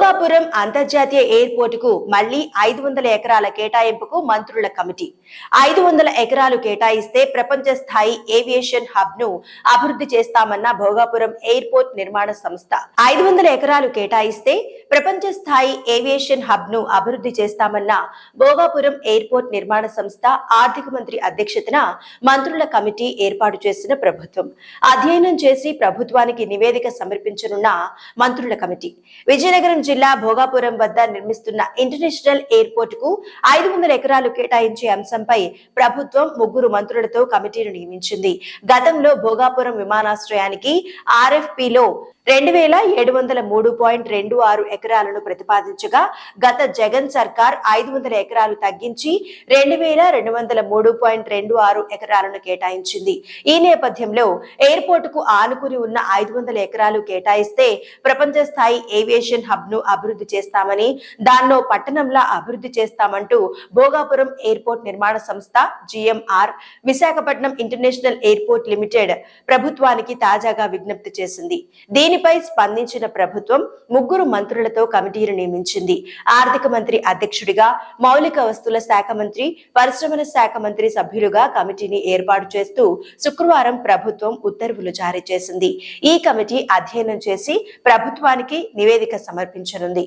భోగాపురం అంతర్జాతీయ ఎయిర్పోర్ట్ కు మళ్లీ 500 ఎకరాల కేటాయింపుకు మంత్రుల కమిటీ. 500 ఎకరాలు కేటాయిస్తే ప్రపంచ స్థాయి ఏవియేషన్ హబ్ ను అభివృద్ధి చేస్తామన్న భోగాపురం ఎయిర్పోర్ట్ నిర్మాణ సంస్థ. 500 ఎకరాలు కేటాయిస్తే ప్రపంచ స్థాయి ఏవియేషన్ హబ్ ను అభివృద్ధి చేస్తామన్న భోగాపురం ఎయిర్పోర్ట్ నిర్మాణ సంస్థ ఆర్థిక మంత్రి అధ్యక్షతన మంత్రుల కమిటీ ఏర్పాటు చేసిన ప్రభుత్వం అధ్యయనం చేసి ప్రభుత్వానికి నివేదిక సమర్పించనున్న మంత్రుల కమిటీ. విజయనగరం జిల్లా భోగాపురం వద్ద నిర్మిస్తున్న ఇంటర్నేషనల్ ఎయిర్పోర్ట్ కు 500 ఎకరాలు కేటాయించే అంశంపై ప్రభుత్వం 3 మంత్రులతో కమిటీను నియమించింది. గతంలో భోగాపురం విమానాశ్రయానికి RFPలో 2703.26 ఎకరాలను ప్రతిపాదించగా గత జగన్ సర్కార్ 500 ఎకరాలు తగ్గించి 2203.26 ఎకరాలను కేటాయించింది. ఈ నేపథ్యంలో ఎయిర్పోర్ట్ కు ఆనుకుని ఉన్న 500 ఎకరాలు కేటాయిస్తే ప్రపంచ స్థాయి ఏవియేషన్ హబ్ ను అభివృద్ధి చేస్తామని, దాన్నో పట్టణంలా అభివృద్ధి చేస్తామంటూ భోగాపురం ఎయిర్పోర్ట్ నిర్మాణ సంస్థ GMR Visakhapatnam international airport limited ప్రభుత్వానికి తాజాగా విజ్ఞప్తి చేసింది. దీనిపై స్పందించిన ప్రభుత్వం 3 మంత్రులతో కమిటీని నియమించింది. ఆర్థిక మంత్రి అధ్యక్షుడిగా, మౌలిక వస్తువుల శాఖ మంత్రి, పరిశ్రమల శాఖ మంత్రి సభ్యులుగా కమిటీని ఏర్పాటు చేస్తూ శుక్రవారం ప్రభుత్వం ఉత్తర్వులు జారీ చేసింది. ఈ కమిటీ అధ్యయనం చేసి ప్రభుత్వానికి నివేదిక సమర్పించనుంది.